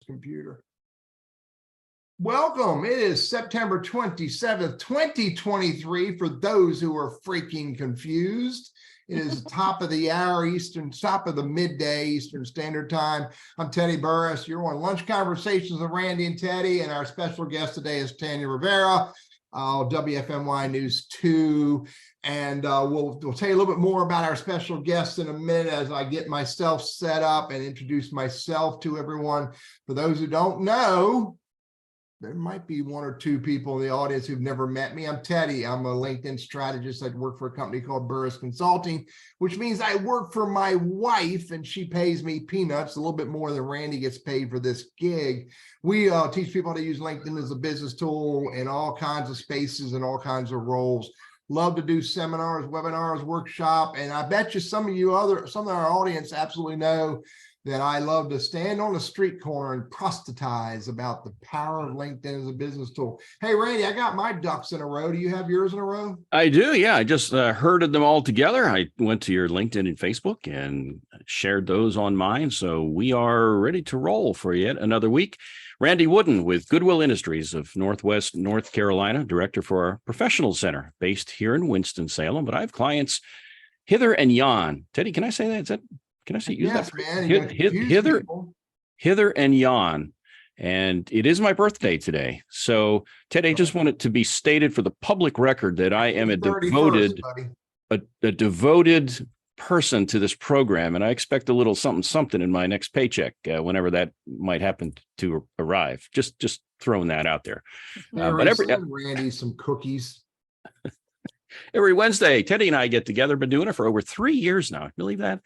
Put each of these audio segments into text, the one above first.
computer. Welcome. It is September 27th, 2023. For those who are freaking confused, it is the top of the hour Eastern, top of the midday Eastern Standard Time. I'm Teddy Burriss. You're on Lunch Conversations with Randy and Teddy, and our special guest today is Tanya Rivera, WFMY News 2. And we'll tell you a little bit more about our special guest in a minute as I get myself set up and introduce myself to everyone. For those who don't know, there might be one or two people in the audience who've never met me. I'm Teddy. I'm a LinkedIn strategist. I work for a company called Burriss Consulting, which means I work for my wife and she pays me peanuts, a little bit more than Randy gets paid for this gig. We teach people how to use LinkedIn as a business tool in all kinds of spaces and all kinds of roles. Love to do seminars, webinars, workshop, and I bet you some of our audience absolutely know that I love to stand on a street corner and proselytize about the power of LinkedIn as a business tool. Hey, Randy, I got my ducks in a row. Do you have yours in a row? I do, yeah. I just herded them all together. I went to your LinkedIn and Facebook and shared those on mine. So we are ready to roll for yet another week. Randy Wooden with Goodwill Industries of Northwest North Carolina, director for our professional center based here in Winston-Salem. But I have clients hither and yon. Teddy, can I say that? Can I say use yes, that? Man, hither and yon. And it is my birthday today. So, Ted, I just want it to be stated for the public record that I am a devoted person to this program. And I expect a little something in my next paycheck whenever that might happen to arrive. Just throwing that out there. But Randy some cookies. Every Wednesday, Teddy and I get together. Been doing it for over 3 years now. Believe that?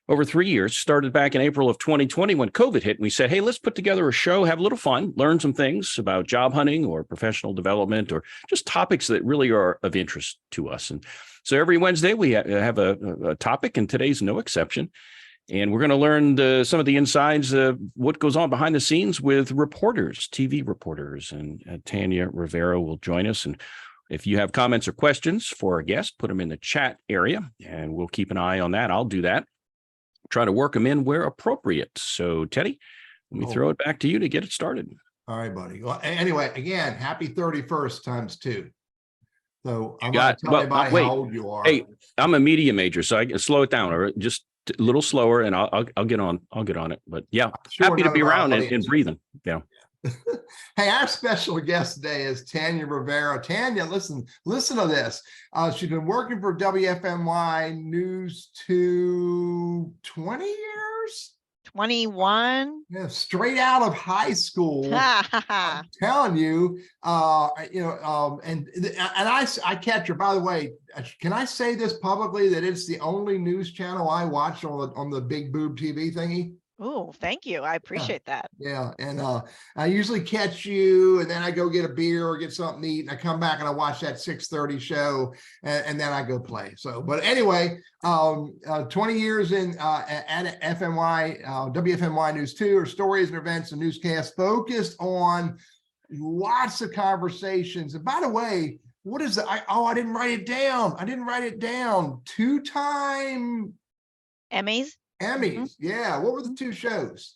Over 3 years, started back in April of 2020 when COVID hit. And we said, hey, let's put together a show, have a little fun, learn some things about job hunting or professional development or just topics that really are of interest to us. And so every Wednesday we have a topic, and today's no exception. And we're going to learn some of the insides of what goes on behind the scenes with reporters, TV reporters. And Tanya Rivera will join us. And if you have comments or questions for our guest, put them in the chat area, and we'll keep an eye on that. I'll do that. Try to work them in where appropriate. So, Teddy, let me throw it back to you to get it started. All right, buddy. Well, anyway, again, happy 31st times 2. So I'm going to tell everybody how old you are. Hey, I'm a media major, so I can slow it down or just a little slower, and I'll get on. I'll get on it. But yeah, happy to be around and breathing. Yeah. Hey, our special guest today is Tanya Rivera. Tanya, listen to this. She's been working for WFMY News 2 20 years? 21. Yeah, straight out of high school. I'm telling you, and I catch her. By the way, can I say this publicly that it's the only news channel I watch on the big boob TV thingy? Oh, thank you. I appreciate that. Yeah. And I usually catch you, and then I go get a beer or get something to eat, and I come back and I watch that 6:30 show, and then I go play. So, but anyway, 20 years in at FMY, WFMY News 2, or stories and events and newscasts focused on lots of conversations. And by the way, what is I didn't write it down. 2-time Emmys. Mm-hmm. Yeah. What were the 2 shows?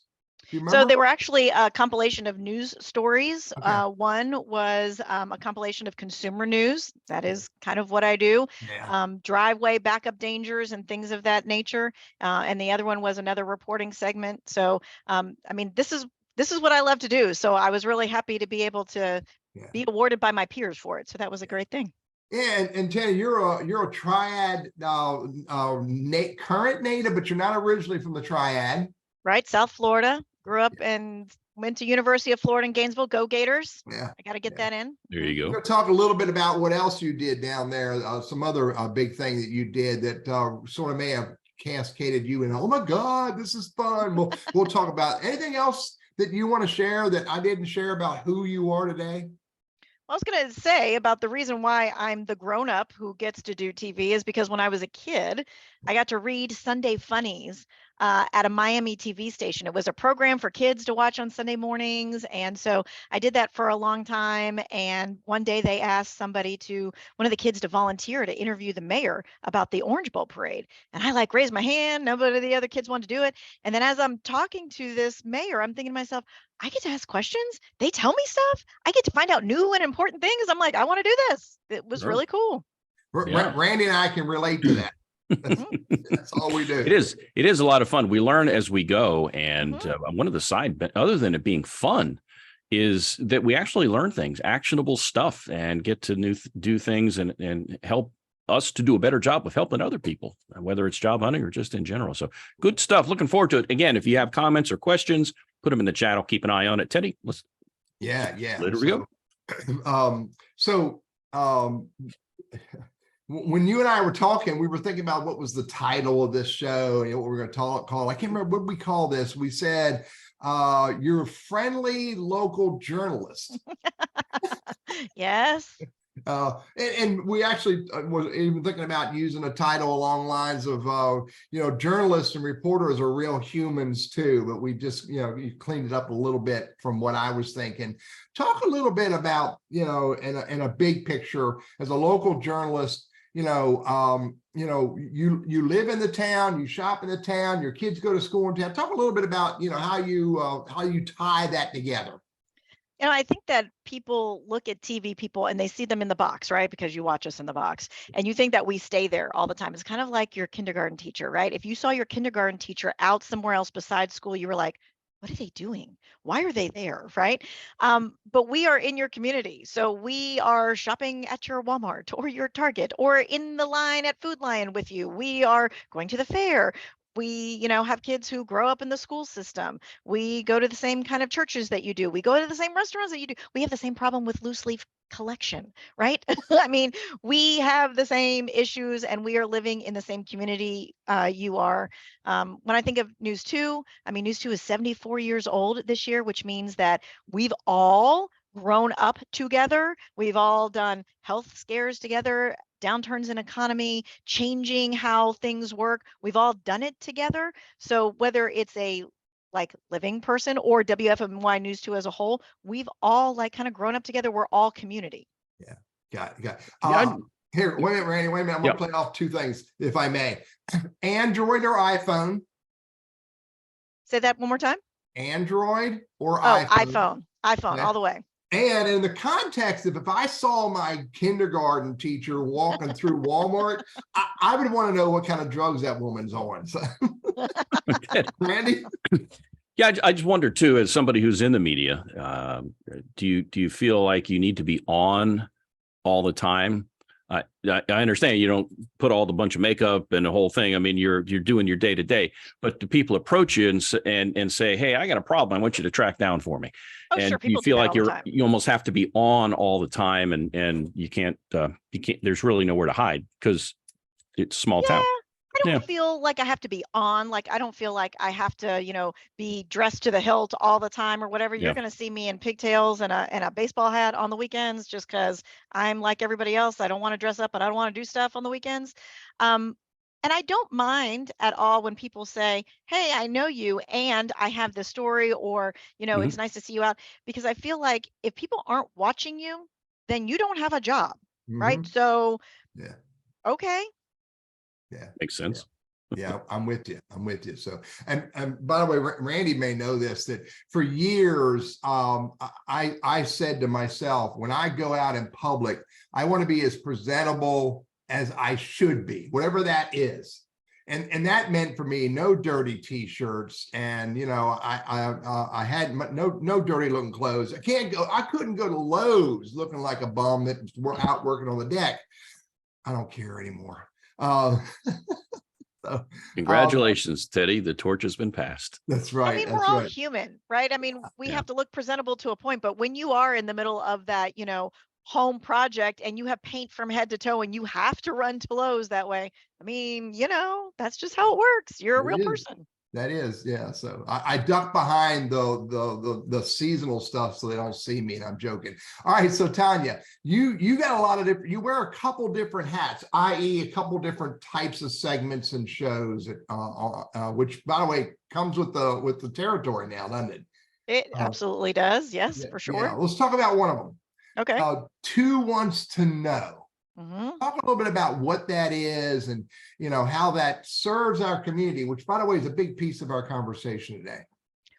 Do you remember? So they were actually a compilation of news stories. Okay. One was a compilation of consumer news. That is kind of what I do. Yeah. Driveway backup dangers and things of that nature. And the other one was another reporting segment. So, I mean, this is what I love to do. So I was really happy to be able to be awarded by my peers for it. So that was a great thing. Yeah, and Tanya, you're a Triad current native, but you're not originally from the Triad. Right, South Florida. Grew up and went to University of Florida in Gainesville. Go Gators! Yeah, I got to get that in. There you go. We're going to talk a little bit about what else you did down there. Some other big thing that you did that sort of may have cascaded you in. Oh my God, this is fun. We'll talk about anything else that you want to share that I didn't share about who you are today. I was going to say about the reason why I'm the grown-up who gets to do TV is because when I was a kid, I got to read Sunday Funnies at a Miami TV station. It was a program for kids to watch on Sunday mornings. And so I did that for a long time. And one day they asked one of the kids to volunteer to interview the mayor about the Orange Bowl parade. And I like raised my hand. Nobody of the other kids wanted to do it. And then as I'm talking to this mayor, I'm thinking to myself, I get to ask questions. They tell me stuff. I get to find out new and important things. I'm like, I want to do this. It was really cool. Randy and I can relate to that. That's all we do. It is a lot of fun. We learn as we go. And one of the other than it being fun, is that we actually learn things, actionable stuff, and get to do things and help us to do a better job of helping other people, whether it's job hunting or just in general. So good stuff. Looking forward to it. Again, if you have comments or questions, put them in the chat. I'll keep an eye on it. Teddy, let's. Yeah. Let it go. When you and I were talking, we were thinking about what was the title of this show and what we're going to call. I can't remember what we call this. We said, "Your friendly local journalist." Yes. And we actually was even thinking about using a title along lines of, journalists and reporters are real humans too, but we just, you cleaned it up a little bit from what I was thinking. Talk a little bit about, in a big picture as a local journalist, you live in the town, you shop in the town, your kids go to school in town. Talk a little bit about, how you tie that together. I think that people look at TV people and they see them in the box, right? Because you watch us in the box and you think that we stay there all the time. It's kind of like your kindergarten teacher, right? If you saw your kindergarten teacher out somewhere else besides school, you were like, what are they doing? Why are they there, right? But we are in your community. So we are shopping at your Walmart or your Target or in the line at Food Lion with you. We are going to the fair. We, have kids who grow up in the school system. We go to the same kind of churches that you do. We go to the same restaurants that you do. We have the same problem with loose leaf collection, right? I mean, we have the same issues and we are living in the same community you are. When I think of News 2, News 2 is 74 years old this year, which means that we've all grown up together. We've all done health scares together, downturns in economy, changing how things work. We've all done it together. So whether it's a living person or WFMY News 2 as a whole, we've all kind of grown up together. We're all community. Yeah, got it. Here, wait a minute, Randy, wait a minute. I'm going to play off two things, if I may. Android or iPhone? Say that one more time. Android or iPhone? iPhone, all the way. And in the context of if I saw my kindergarten teacher walking through Walmart, I would want to know what kind of drugs that woman's on. So, Randy? Yeah, I just wonder too, as somebody who's in the media, do you feel like you need to be on all the time? I understand you don't put all the bunch of makeup and the whole thing. I mean, you're doing your day to day, but do people approach you and say, "Hey, I got a problem. I want you to track down for me"? Oh, and sure. you feel like you almost have to be on all the time, and you can't. There's really nowhere to hide because it's a small town. I don't feel like I have to be on. I don't feel like I have to, be dressed to the hilt all the time or whatever. You're going to see me in pigtails and a baseball hat on the weekends just because I'm like everybody else. I don't want to dress up and I don't want to do stuff on the weekends. And I don't mind at all when people say, "Hey, I know you and I have this story," or, "It's nice to see you out," because I feel like if people aren't watching you, then you don't have a job, right? So, okay. Yeah, makes sense. Yeah, I'm with you. So, and by the way, Randy may know this, that for years, I said to myself, when I go out in public, I want to be as presentable as I should be, whatever that is. And that meant for me, no dirty t-shirts. And, I had no dirty looking clothes. I couldn't go to Lowe's looking like a bum that was out working on the deck. I don't care anymore. So, congratulations, Teddy. The torch has been passed. That's right. We're all human, right? We have to look presentable to a point, but when you are in the middle of that, home project and you have paint from head to toe and you have to run to Lowe's that way, that's just how it works. You're a real person. That is, yeah. So I duck behind the seasonal stuff so they don't see me, and I'm joking. All right, so Tanya, you got a lot of different. You wear a couple different hats, i.e., a couple different types of segments and shows, which, by the way, comes with the territory now, doesn't it? It absolutely does. Yes, Yeah, for yeah. sure. Let's talk about one of them. Okay. Two Wants to Know. Mhm. Talk a little bit about what that is, and how that serves our community, which, by the way, is a big piece of our conversation today.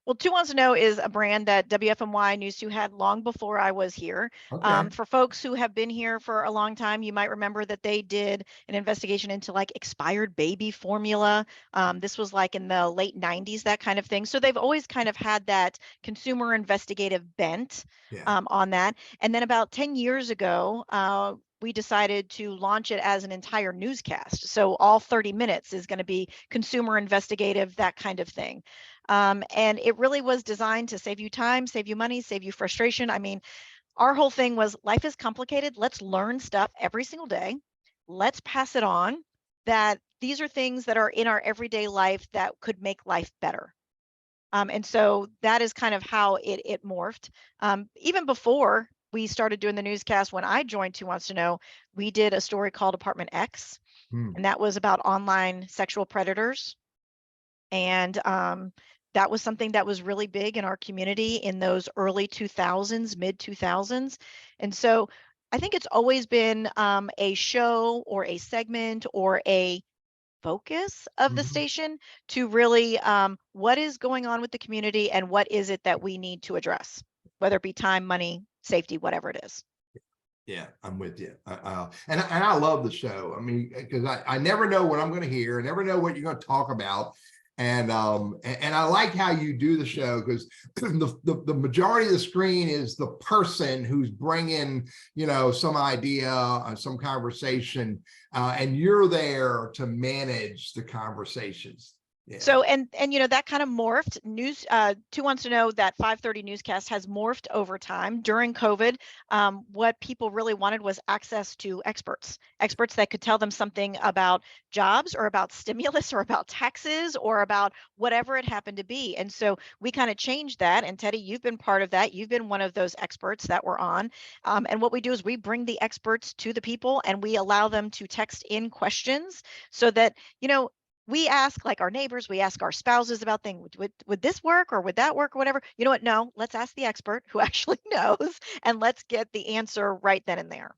Well, Two Wants to Know is a brand that WFMY News 2 had long before I was here. Okay. For folks who have been here for a long time, you might remember that they did an investigation into like expired baby formula. This was like in the late 90s, that kind of thing. So they've always kind of had that consumer investigative bent on that. And then about 10 years ago, we decided to launch it as an entire newscast. So all 30 minutes is going to be consumer investigative, that kind of thing. And it really was designed to save you time, save you money, save you frustration. I mean, our whole thing was life is complicated. Let's learn stuff every single day. Let's pass it on. That these are things that are in our everyday life that could make life better. And so that is kind of how it morphed. Even before we started doing the newscast, when I joined Two Wants to Know, we did a story called Apartment X, and that was about online sexual predators. And that was something that was really big in our community in those early 2000s, mid 2000s. And so I think it's always been a show or a segment or a focus of the station to really what is going on with the community and what is it that we need to address, whether it be time, money, safety, whatever it is. Yeah, I'm with you. And I love the show. I mean, because I never know what I'm going to hear. I never know what you're going to talk about. And I like how you do the show, because the majority of the screen is the person who's bringing, some idea, some conversation, and you're there to manage the conversations. Yeah. So and that kind of morphed. Two Wants to Know, that 5:30 newscast has morphed over time. During COVID, what people really wanted was access to experts that could tell them something about jobs or about stimulus or about taxes or about whatever it happened to be. And so we kind of changed that. And Teddy, you've been part of that. You've been one of those experts that were on. And what we do is we bring the experts to the people and we allow them to text in questions so that, we ask like our neighbors, we ask our spouses about things. Would this work or would that work or whatever? You know what? No, let's ask the expert who actually knows and let's get the answer right then and there.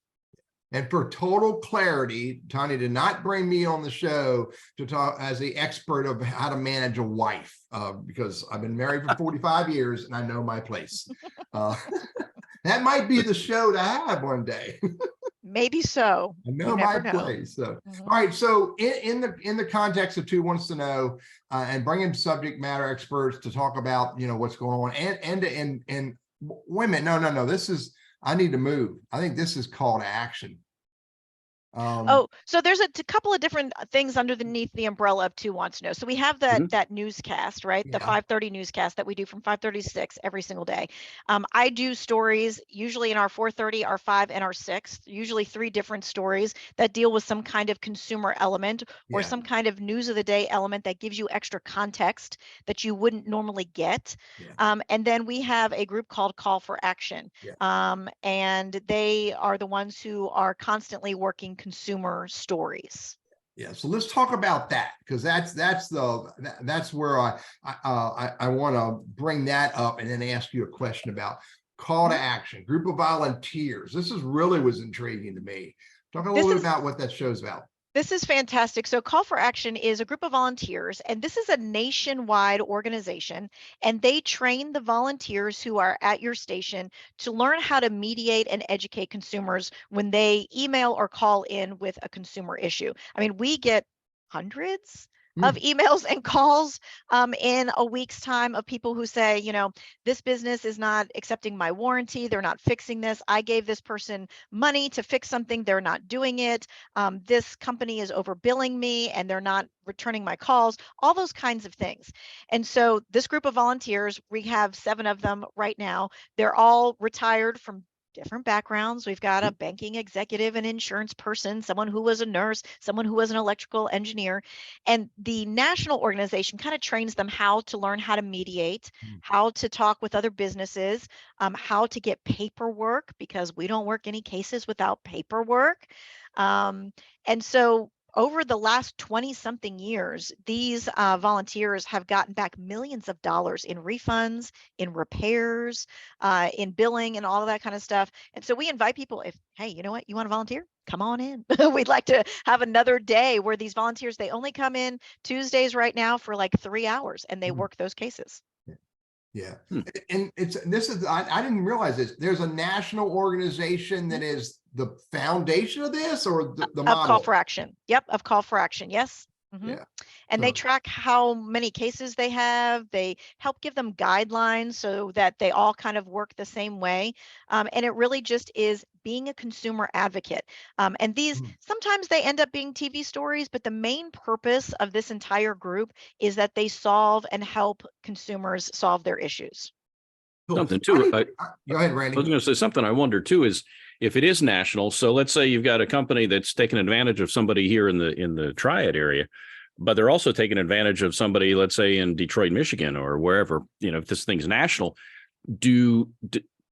And for total clarity, Tanya did not bring me on the show to talk as the expert of how to manage a wife, because I've been married for 45 years and I know my place. That might be the show to have one day. Maybe so. I know my place. So, all right. So, in the context of Two Wants to Know, and bringing subject matter experts to talk about what's going on, and wait a minute, no. This is, I need to move. I think this is call to action. So there's a couple of different things underneath the umbrella of Two Wants to Know. So we have that newscast, right? The 5:30 newscast that we do from 5:30 to 6 every single day. I do stories usually in our 4:30, our 5, and our 6, usually 3 different stories that deal with some kind of consumer element or some kind of news of the day element that gives you extra context that you wouldn't normally get. And then we have a group called Call for Action. And they are the ones who are constantly working consumer stories. Yeah, so let's talk about that, because that's where I want to bring that up and then ask you a question about call to action, group of volunteers. This was intriguing to me. Talk a little bit about what that show's about. This is fantastic. So Call for Action is a group of volunteers, and this is a nationwide organization, and they train the volunteers who are at your station to learn how to mediate and educate consumers when they email or call in with a consumer issue. I mean, we get hundreds of emails and calls in a week's time of people who say, this business is not accepting my warranty. They're not fixing this. I gave this person money to fix something. They're not doing it. This company is overbilling me and they're not returning my calls, all those kinds of things. And so this group of volunteers, we have 7 of them right now. They're all retired from different backgrounds. We've got a banking executive, an insurance person, someone who was a nurse, someone who was an electrical engineer. And the national organization kind of trains them how to learn how to mediate, how to talk with other businesses, how to get paperwork, because we don't work any cases without paperwork. And so over the last 20 something years, these volunteers have gotten back millions of dollars in refunds, in repairs, in billing, and all of that kind of stuff. And so we invite people, if, hey, you know what, you want to volunteer? Come on in. We'd like to have another day where these volunteers, they only come in Tuesdays right now for like 3 hours, and they work those cases. Yeah. And I didn't realize this. There's a national organization that is the foundation of this, or the model? Of Call for Action. Yep. Of Call for Action. Yes. Yeah. And they track how many cases they have. They help give them guidelines so that they all kind of work the same way. And it really just is being a consumer advocate. And these, sometimes they end up being TV stories, but the main purpose of this entire group is that they solve and help consumers solve their issues. Something too. Go ahead, Randy. I was going to say something I wonder too is if it is national. So let's say you've got a company that's taking advantage of somebody here in the Triad area, but they're also taking advantage of somebody, let's say in Detroit, Michigan, or wherever. If this thing's national, do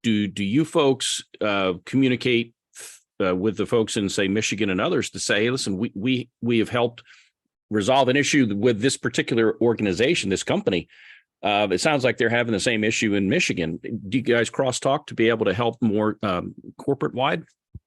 you folks communicate with the folks in, say, Michigan and others to say, hey, listen, we have helped resolve an issue with this particular organization, this company. It sounds like they're having the same issue in Michigan. Do you guys crosstalk to be able to help more corporate wide?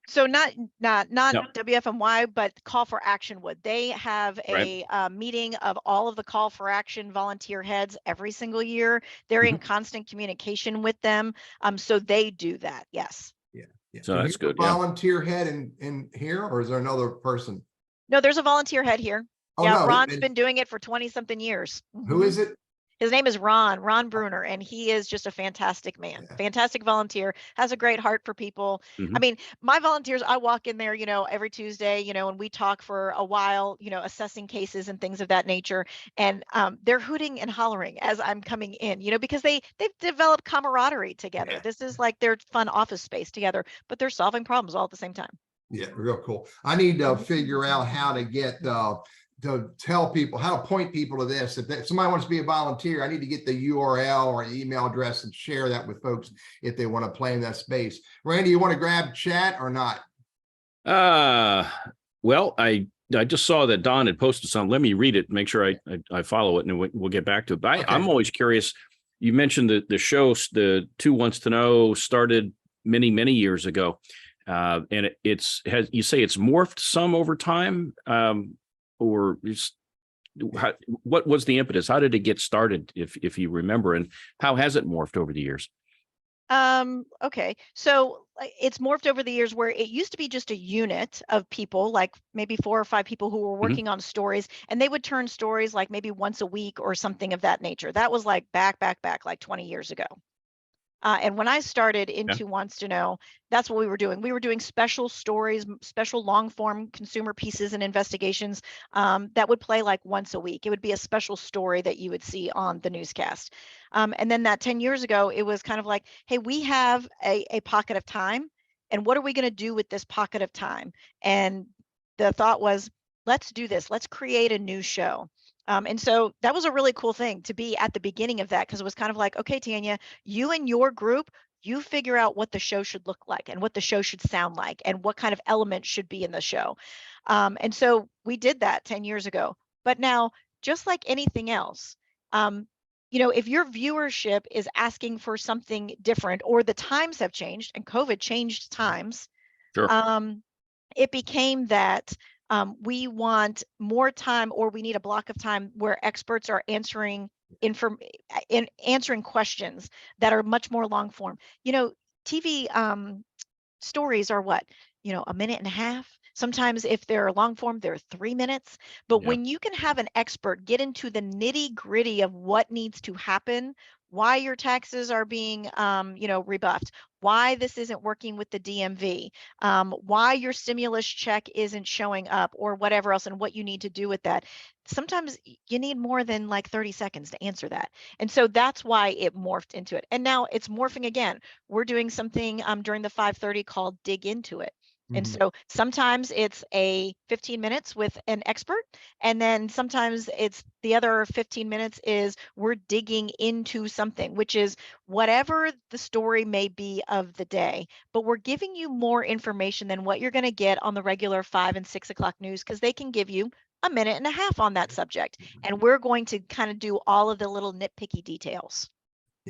So not No. WFMY, but Call for Action would. They have a meeting of all of the Call for Action volunteer heads every single year. They're in constant communication with them. So they do that. Yes. Yeah. So that's good. Volunteer head in here, or is there another person? No, there's a volunteer head here. Oh, yeah, no, Ron's been doing it for 20 something years. Who is it? His name is Ron Bruner, and he is just a fantastic man, fantastic volunteer, has a great heart for people. I mean, my volunteers, I walk in there, every Tuesday, and we talk for a while, assessing cases and things of that nature. And they're hooting and hollering as I'm coming in, because they've developed camaraderie together. Yeah. This is like their fun office space together, but they're solving problems all at the same time. Yeah, real cool. I need to figure out how to get to tell people, how to point people to this. If somebody wants to be a volunteer, I need to get the URL or email address and share that with folks if they want to play in that space. Randy, you want to grab chat or not? Well, I just saw that Don had posted something. Let me read it, make sure I follow it, and we'll get back to it. But I'm always curious. You mentioned the show, the Two Wants to Know, started many, many years ago. And you say it's morphed some over time, or what was the impetus? How did it get started, if you remember, and how has it morphed over the years? Okay, so it's morphed over the years, where it used to be just a unit of people, like maybe 4 or 5 people who were working on stories, and they would turn stories like maybe once a week or something of that nature. That was like back like 20 years ago. And when I started in Two Wants to Know, that's what we were doing. We were doing special stories, special long form consumer pieces and investigations that would play like once a week. It would be a special story that you would see on the newscast. And then that 10 years ago, it was kind of like, hey, we have a pocket of time, and what are we going to do with this pocket of time? And the thought was, let's do this. Let's create a new show. And so that was a really cool thing to be at the beginning of that, because it was kind of like, okay, Tanya, you and your group, you figure out what the show should look like and what the show should sound like and what kind of elements should be in the show. And so we did that 10 years ago. But now, just like anything else, if your viewership is asking for something different, or the times have changed, and COVID changed times, it became that we want more time, or we need a block of time where experts are answering questions that are much more long form. TV stories are what, a minute and a half. Sometimes if they're long form, they're 3 minutes. But when you can have an expert get into the nitty gritty of what needs to happen, why your taxes are being, rebuffed, why this isn't working with the DMV, why your stimulus check isn't showing up, or whatever else, and what you need to do with that. Sometimes you need more than like 30 seconds to answer that. And so that's why it morphed into it. And now it's morphing again. We're doing something during the 5:30 called Dig Into It. And so sometimes it's a 15 minutes with an expert, and then sometimes it's the other 15 minutes is we're digging into something, which is whatever the story may be of the day, but we're giving you more information than what you're going to get on the regular 5 and 6 o'clock news, because they can give you a minute and a half on that subject. And we're going to kind of do all of the little nitpicky details.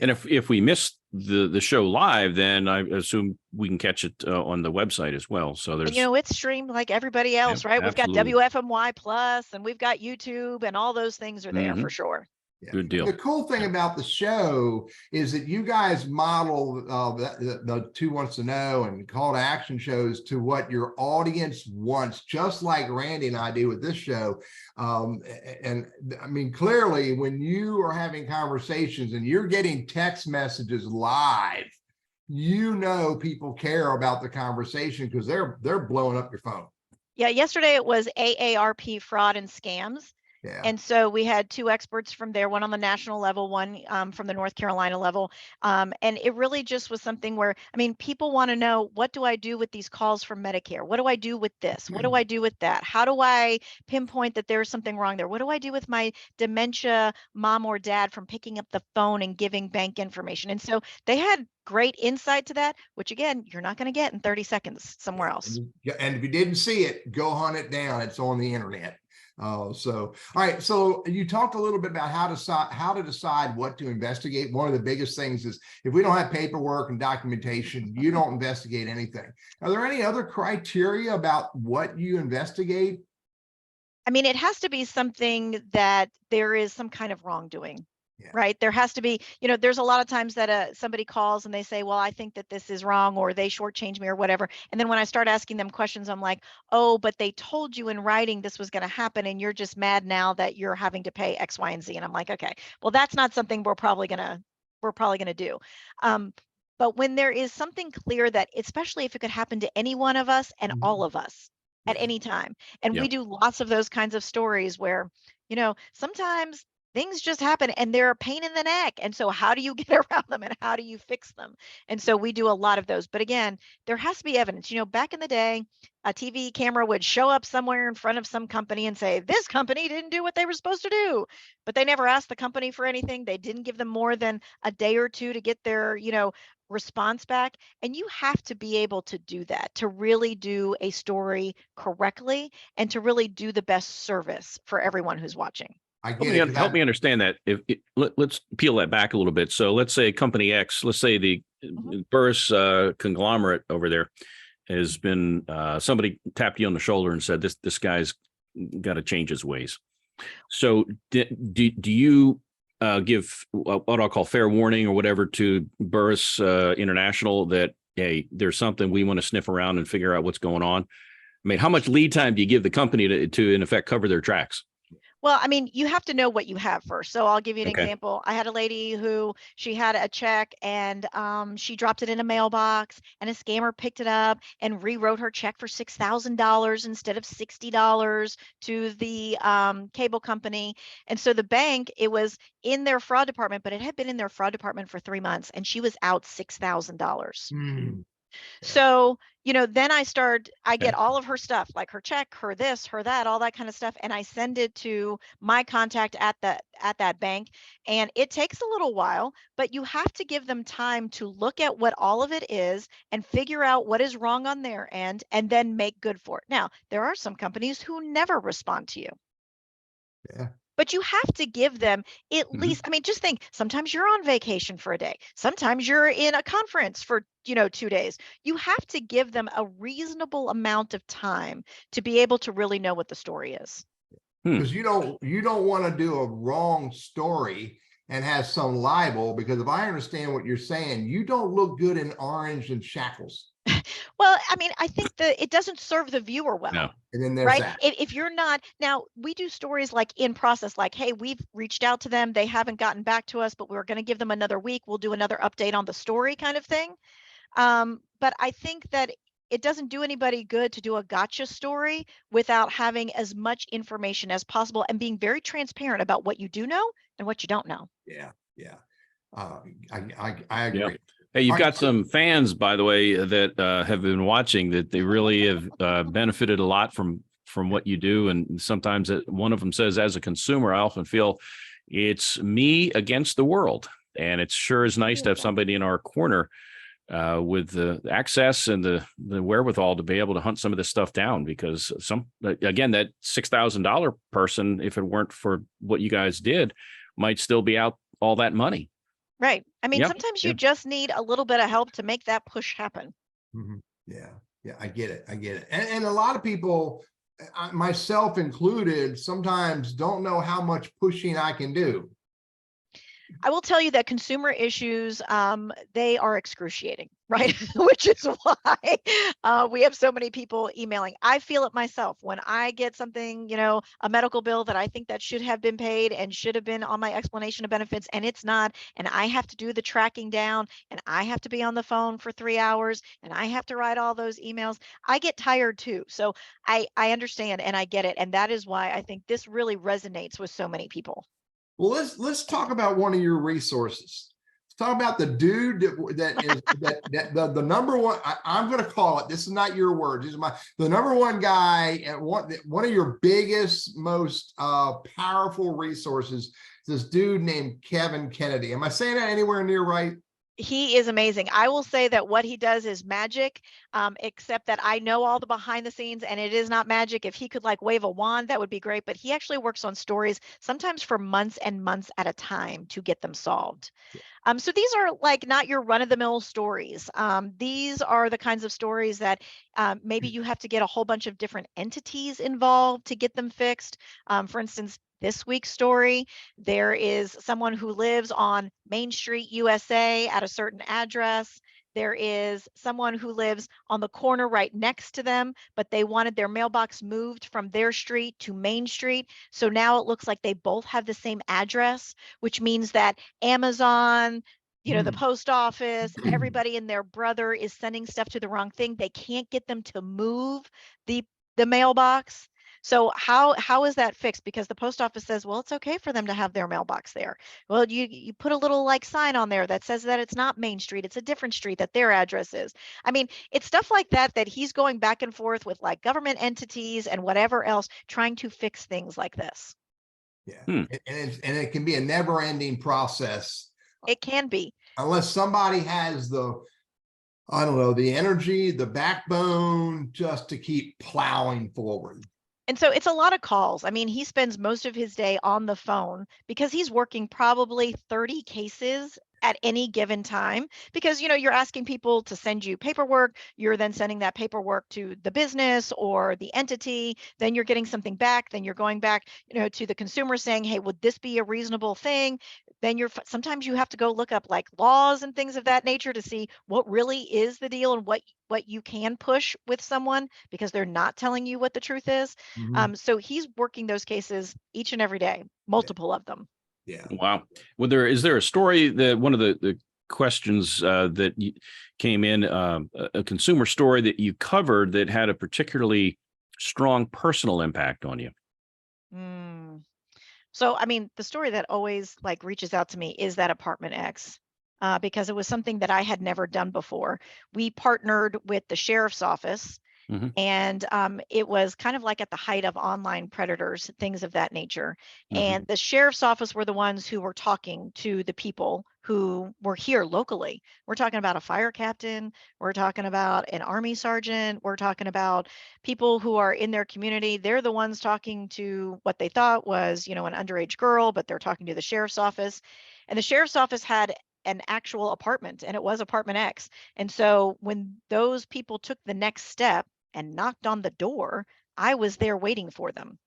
And if we miss the show live, then I assume we can catch it on the website as well. So there's, and, you know, it's streamed like everybody else, right? absolutely. We've got WFMY Plus, and we've got YouTube, and all those things are there for sure. Yeah. Good deal. The cool thing about the show is that you guys model the Two Wants to Know and call to action shows to what your audience wants, just like Randy and I do with this show. And I mean, clearly, when you are having conversations and you're getting text messages live, you know people care about the conversation because they're blowing up your phone. Yeah, yesterday it was AARP fraud and scams. Yeah. And so we had two experts from there, one on the national level, one from the North Carolina level. And it really just was something where, I mean, people want to know, what do I do with these calls from Medicare? What do I do with this? What do I do with that? How do I pinpoint that there's something wrong there? What do I do with my dementia mom or dad from picking up the phone and giving bank information? And so they had great insight to that, which again, you're not going to get in 30 seconds somewhere else. And if you didn't see it, go hunt it down. It's on the internet. So, all right. So you talked a little bit about how to decide what to investigate. One of the biggest things is if we don't have paperwork and documentation, you don't investigate anything. Are there any other criteria about what you investigate? I mean, it has to be something that there is some kind of wrongdoing. Yeah. Right. There has to be, you know, there's a lot of times that somebody calls and they say, well, I think that this is wrong, or they shortchange me or whatever. And then when I start asking them questions, I'm like, oh, but they told you in writing this was going to happen, and you're just mad now that you're having to pay X, Y, and Z. And I'm like, okay, well, that's not something we're probably going to do. But when there is something clear that, especially if it could happen to any one of us and all of us at any time, and we do lots of those kinds of stories where, you know, sometimes things just happen and they're a pain in the neck. And so how do you get around them and how do you fix them? And so we do a lot of those. But again, there has to be evidence. You know, back in the day, a TV camera would show up somewhere in front of some company and say, this company didn't do what they were supposed to do. But they never asked the company for anything. They didn't give them more than a day or two to get their, you know, response back. And you have to be able to do that, to really do a story correctly and to really do the best service for everyone who's watching. I get it. Help me understand that. Let's peel that back a little bit. So let's say company X, let's say the Burriss conglomerate over there has been, somebody tapped you on the shoulder and said, this guy's got to change his ways. So do you give what I'll call fair warning or whatever to Burriss International that, hey, there's something we want to sniff around and figure out what's going on? I mean, how much lead time do you give the company to in effect cover their tracks? Well, I mean, you have to know what you have first. So I'll give you an example. I had a lady who she had a check and she dropped it in a mailbox, and a scammer picked it up and rewrote her check for $6,000 instead of $60 to the cable company. And so the bank, it was in their fraud department, but it had been in their fraud department for 3 months, and she was out $6,000. So, you know, then I get all of her stuff, like her check, her this, her that, all that kind of stuff. And I send it to my contact at that bank. And it takes a little while, but you have to give them time to look at what all of it is and figure out what is wrong on their end and then make good for it. Now, there are some companies who never respond to you. Yeah. But you have to give them at least, I mean, just think, sometimes you're on vacation for a day. Sometimes you're in a conference for, 2 days. You have to give them a reasonable amount of time to be able to really know what the story is. Because you don't want to do a wrong story and have some libel, because if I understand what you're saying, you don't look good in orange and shackles. Well, I mean, I think that it doesn't serve the viewer well. No. And then there's right. that. If you're not, now we do stories like in process, like, hey, we've reached out to them. They haven't gotten back to us, but we're going to give them another week. We'll do another update on the story kind of thing. But I think that it doesn't do anybody good to do a gotcha story without having as much information as possible and being very transparent about what you do know and what you don't know. Yeah. Yeah. I agree. Yeah. Hey, you've got some fans, by the way, that have been watching, that they really have benefited a lot from what you do. And sometimes one of them says, as a consumer, I often feel it's me against the world. And it sure is nice to have somebody in our corner with the access and the wherewithal to be able to hunt some of this stuff down, because again, that $6,000 person, if it weren't for what you guys did, might still be out all that money. Right. I mean, sometimes you just need a little bit of help to make that push happen. Yeah. Yeah. I get it. And a lot of people, myself included, sometimes don't know how much pushing I can do. I will tell you that consumer issues, they are excruciating, right? Which is why we have so many people emailing. I feel it myself when I get something, a medical bill that I think that should have been paid and should have been on my explanation of benefits, and it's not, and I have to do the tracking down, and I have to be on the phone for 3 hours, and I have to write all those emails. I get tired too. So I understand and I get it. And that is why I think this really resonates with so many people. Well, let's talk about one of your resources. Let's talk about the dude that is the number one. I'm going to call it. This is not your words. This is the number one guy and one of your biggest, most powerful resources. This dude named Kevin Kennedy. Am I saying that anywhere near right? He is amazing. I will say that what he does is magic, except that I know all the behind the scenes and it is not magic. If he could like wave a wand, that would be great. But he actually works on stories, sometimes for months and months at a time to get them solved. So these are like not your run-of-the-mill stories. These are the kinds of stories that maybe you have to get a whole bunch of different entities involved to get them fixed. For instance, this week's story, there is someone who lives on Main Street, USA at a certain address. There is someone who lives on the corner right next to them, but they wanted their mailbox moved from their street to Main Street. So now it looks like they both have the same address, which means that Amazon, the post office, everybody and their brother is sending stuff to the wrong thing. They can't get them to move the mailbox. So how is that fixed? Because the post office says, well, it's okay for them to have their mailbox there. Well, you put a little like sign on there that says that it's not Main Street, it's a different street, that their address is. I mean, it's stuff like that he's going back and forth with like government entities and whatever else, trying to fix things like this. Yeah. And it can be a never-ending process. It can be. Unless somebody has the energy, the backbone just to keep plowing forward. And so it's a lot of calls. I mean, he spends most of his day on the phone because he's working probably 30 cases at any given time, because you're asking people to send you paperwork, you're then sending that paperwork to the business or the entity, then you're getting something back, then you're going back to the consumer saying, hey, would this be a reasonable thing? Then sometimes you have to go look up like laws and things of that nature to see what really is the deal and what you can push with someone, because they're not telling you what the truth is. So he's working those cases each and every day, multiple of them. Yeah. Wow. Well, is there a story that one of the questions that came in, a consumer story that you covered that had a particularly strong personal impact on you? So, I mean, the story that always like reaches out to me is that Apartment X, because it was something that I had never done before. We partnered with the sheriff's office. And it was kind of like at the height of online predators, things of that nature. And the sheriff's office were the ones who were talking to the people who were here locally. We're talking about a fire captain. We're talking about an army sergeant. We're talking about people who are in their community. They're the ones talking to what they thought was, an underage girl, but they're talking to the sheriff's office. And the sheriff's office had an actual apartment, and it was Apartment X. And so when those people took the next step and knocked on the door, I was there waiting for them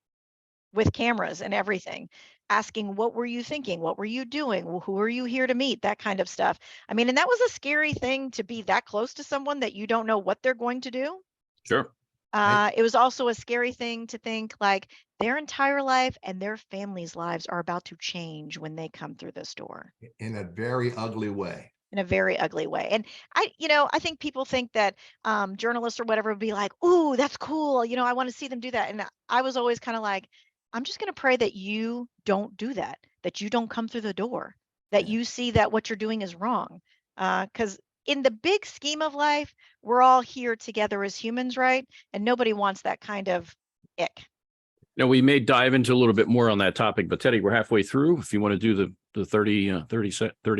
with cameras and everything, asking, what were you thinking? What were you doing? Who are you here to meet? That kind of stuff. I mean, and that was a scary thing, to be that close to someone that you don't know what they're going to do. Sure. It was also a scary thing to think like their entire life and their family's lives are about to change when they come through this door. In a very ugly way. in a very ugly way. And I think people think that journalists or whatever would be like, ooh, that's cool. I want to see them do that. And I was always kind of like, I'm just going to pray that you don't do that, that you don't come through the door, that you see that what you're doing is wrong. Because in the big scheme of life, we're all here together as humans, right? And nobody wants that kind of ick. Now, we may dive into a little bit more on that topic, but Teddy, we're halfway through. If you want to do the 30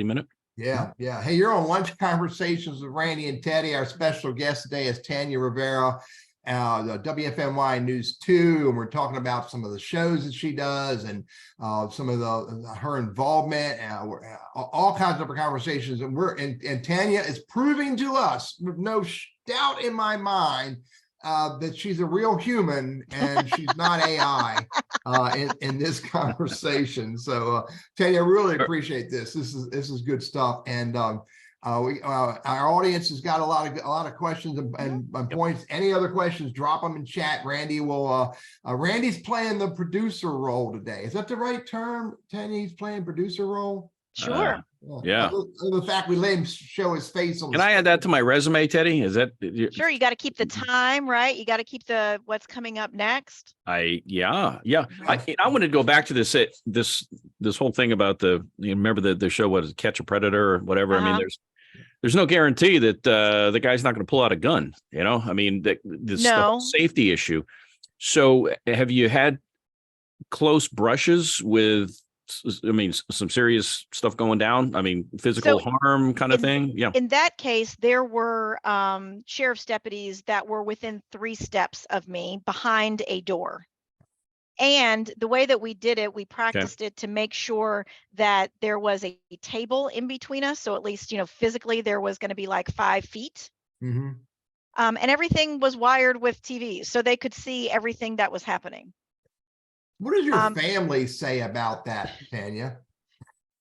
minute. Yeah. Hey, you're on Lunch Conversations with Randy and Teddy. Our special guest today is Tanya Rivera, the WFMY News 2, and we're talking about some of the shows that she does and some of her involvement, all kinds of conversations. And Tanya is proving to us, with no doubt in my mind, that she's a real human and she's not AI in this conversation. So Tanya, I really appreciate this. This is good stuff. And our audience has got a lot of questions and points. Any other questions, drop them in chat. Randy will Randy's playing the producer role today. Is that the right term, Tanya? He's playing producer role? Sure. Yeah. The fact we let him show his face on. Can I add that to my resume, Teddy? Is that sure? You got to keep the time, right? You got to keep what's coming up next. Yeah. I want to go back to this whole thing about remember the show, what is it, Catch a Predator or whatever. I mean, there's no guarantee that the guy's not going to pull out a gun. I mean, this the whole safety issue. So have you had close brushes with, some serious stuff going down? I mean, physical harm kind of thing? Yeah. In that case, there were sheriff's deputies that were within 3 steps of me behind a door. And the way that we did it, we practiced it to make sure that there was a table in between us. So at least, physically there was going to be like 5 feet. Mm-hmm. And everything was wired with TVs, so they could see everything that was happening. What does your family say about that, Tanya?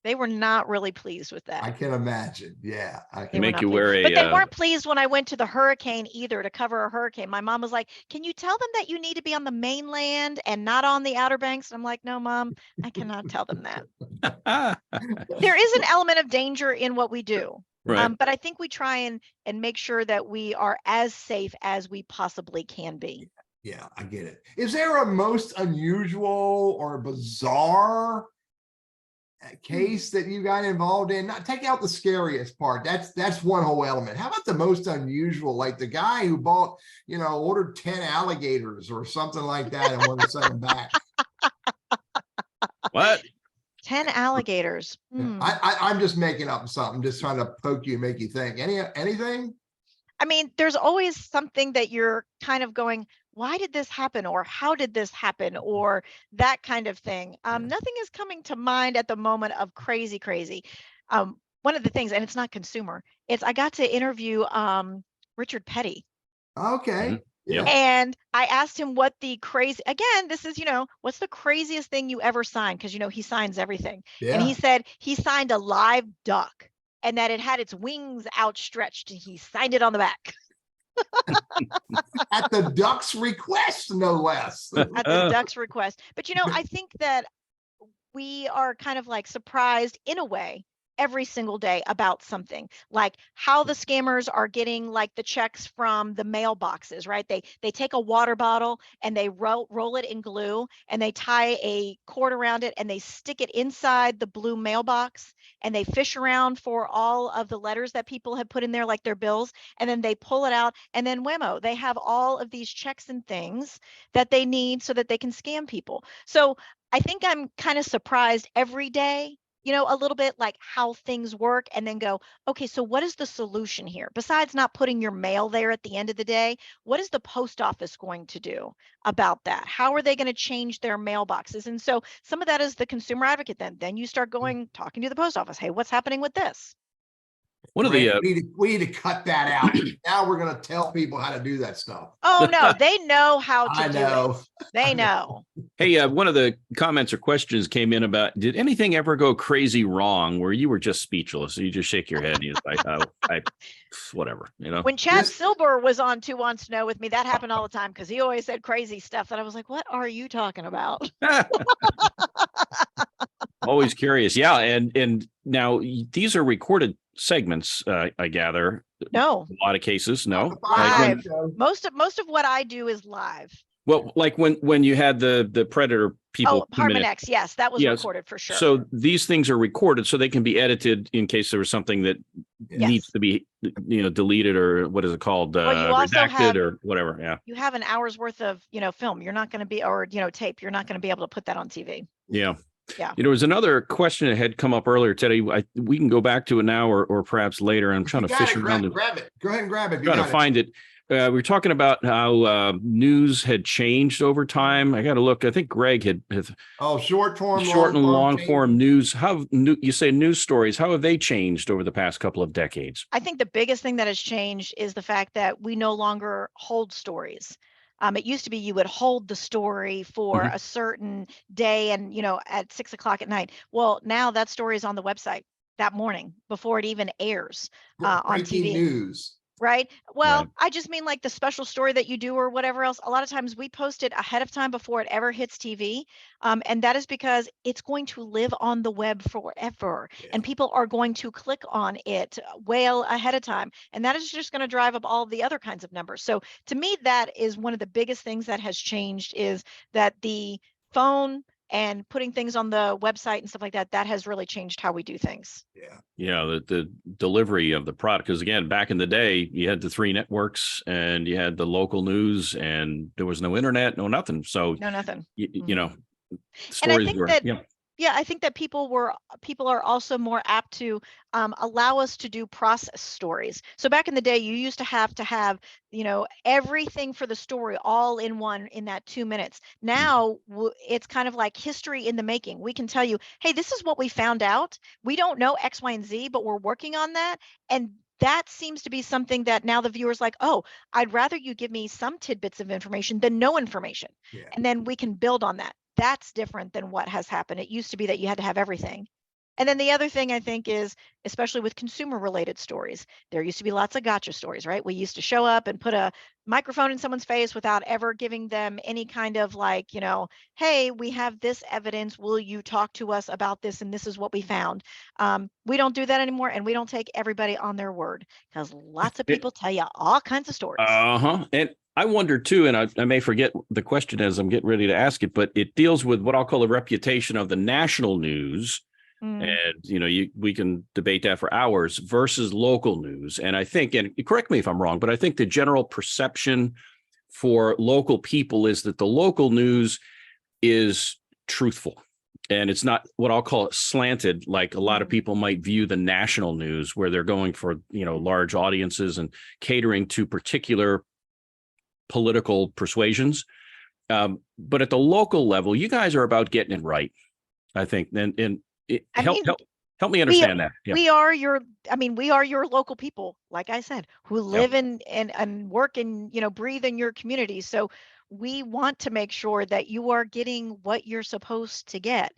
They were not really pleased with that. I can imagine. Yeah. They make you wear a. But they weren't pleased when I went to the hurricane either, to cover a hurricane. My mom was like, can you tell them that you need to be on the mainland and not on the Outer Banks? And I'm like, no, Mom, I cannot tell them that. There is an element of danger in what we do. Right. But I think we try and make sure that we are as safe as we possibly can be. Yeah, I get it. Is there a most unusual or bizarre case that you got involved in? Not take out the scariest part. That's one whole element. How about the most unusual, like the guy who bought, ordered 10 alligators or something like that and wanted to send them back? What? 10 alligators. I'm just making up something, just trying to poke you, make you think. Anything? I mean, there's always something that you're kind of going, why did this happen? Or how did this happen? Or that kind of thing. Nothing is coming to mind at the moment of crazy. One of the things, and it's not consumer, I got to interview Richard Petty. Okay. Yeah. And I asked him what this is, what's the craziest thing you ever signed? Because, he signs everything. Yeah. And he said he signed a live duck and that it had its wings outstretched. And he signed it on the back. At the duck's request, no less. At the duck's request. But, I think that we are kind of like surprised in a way every single day about something, like how the scammers are getting like the checks from the mailboxes, right? They take a water bottle and they roll it in glue and they tie a cord around it and they stick it inside the blue mailbox and they fish around for all of the letters that people have put in there, like their bills, and then they pull it out and then whammo, they have all of these checks and things that they need so that they can scam people. So I think I'm kind of surprised every day, a little bit like how things work, and then go, okay, so what is the solution here? Besides not putting your mail there at the end of the day, what is the post office going to do about that? How are they going to change their mailboxes? And so some of that is the consumer advocate. Then you start talking to the post office. Hey, what's happening with this? One of the we need to cut that out. Now we're going to tell people how to do that stuff. Oh no, they know how to do it. They know. Hey, one of the comments or questions came in about, did anything ever go crazy wrong where you were just speechless? You just shake your head and you're like, whatever, When Chad Silber was on 2 Wants to Know with me, that happened all the time because he always said crazy stuff that I was like, what are you talking about? Always curious. Yeah. And now these are recorded segments, I gather. No. A lot of cases, no. Live. Most of what I do is live. Well, like when you had the Predator people. Oh, Harmon X. Yes, that was recorded for sure. So these things are recorded so they can be edited in case there was something that needs to be, deleted, or what is it called? Well, you also redacted or whatever. Yeah. You have an hour's worth of, film. You're not going to be, or, tape. You're not going to be able to put that on TV. Yeah. Yeah. There was another question that had come up earlier, Teddy. We can go back to it now or perhaps later. I'm trying to fish around. Grab it. Go ahead and grab it. Trying to find it. We were talking about how news had changed over time. I got to look. I think Greg had short form, and long form news. You say news stories? How have they changed over the past couple of decades? I think the biggest thing that has changed is the fact that we no longer hold stories. It used to be you would hold the story for a certain day and, at 6:00 at night. Well, now that story is on the website that morning before it even airs on TV. Breaking news. Right. Well, I just mean like the special story that you do or whatever else. A lot of times we post it ahead of time before it ever hits TV. And that is because it's going to live on the web forever. And people are going to click on it well ahead of time. And that is just going to drive up all the other kinds of numbers. So to me, that is one of the biggest things that has changed, is that the phone and putting things on the website and stuff like that, that has really changed how we do things. Yeah. The delivery of the product. Because again, back in the day, you had the 3 networks and you had the local news and there was no internet, no nothing. So nothing. Stories were, I think that people are also more apt to allow us to do process stories. So back in the day, you used to have everything for the story all in that 2 minutes. Now it's kind of like history in the making. We can tell you, hey, this is what we found out. We don't know X, Y, and Z, but we're working on that. And that seems to be something that now the viewer's like, oh, I'd rather you give me some tidbits of information than no information. And then we can build on that. That's different than what has happened. It used to be that you had to have everything. And then the other thing I think is, especially with consumer related stories, there used to be lots of gotcha stories, right? We used to show up and put a microphone in someone's face without ever giving them any kind of like, hey, we have this evidence. Will you talk to us about this? And this is what we found. We don't do that anymore. And we don't take everybody on their word, because lots of people tell you all kinds of stories. And I wonder too, and I may forget the question as I'm getting ready to ask it, but it deals with what I'll call the reputation of the national news. And, we can debate that for hours versus local news. And I think, and correct me if I'm wrong, but I think the general perception for local people is that the local news is truthful. And it's not what I'll call it slanted, like a lot of people might view the national news, where they're going for, large audiences and catering to particular political persuasions. But at the local level, you guys are about getting it right, I think. And help me understand that. We are your local people, like I said, who live and work and, breathe in your community. So we want to make sure that you are getting what you're supposed to get.